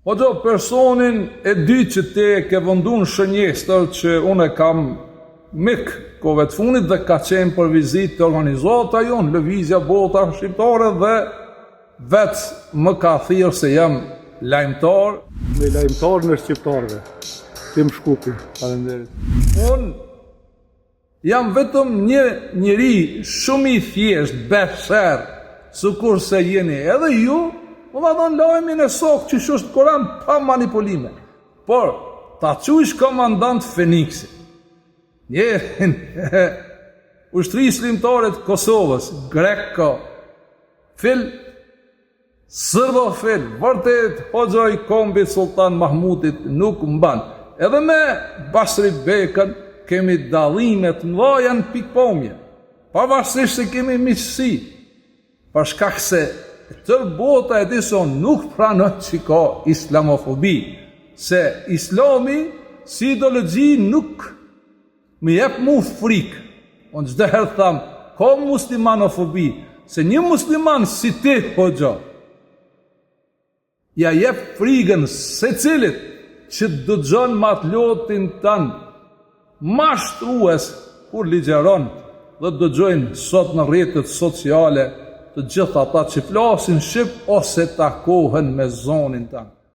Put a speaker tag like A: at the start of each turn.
A: Po do personin e dy që te ke vëndun shënjestër që unë kam mik kove të funit dhe ka qenë për vizit të organizata jonë, lëvizja bota shqiptare dhe vetë më ka thirë se jam lajmëtar.
B: Me lajmëtar në shqiptarëve, Tim Shkupi, faleminderit.
A: Unë jam vetëm një njeri shumë i thjesht, besher, sikur se jeni edhe ju, më va dhënë lajmin e sokë që shështë Koran pa manipulime. Por, ta quish komandant Feniksi, njerin ushtrisë lindore të Kosovës, greko, fil, sërdo fil, vërtet hoxha i kombit Sultan Mahmutit nuk mban. Edhe me Basri Bekën kemi dallimet mëdha në pikpamje, pavarësisht se kemi miqësi, për shkak se tërë bota e di se nuk pranon që ka islamofobi, se islami si ideologji nuk më jep mu frikë. Unë çdo herë tham, ka muslimanofobi, se një musliman si ti, hoxha, ja jep frikën secilit që dëgjon matlotin tanë, mashtrues kur ligjeron dhe dëgjojnë sot në rrjetet sociale të gjithë ata që flasin shqip ose takohen me zonin tanë.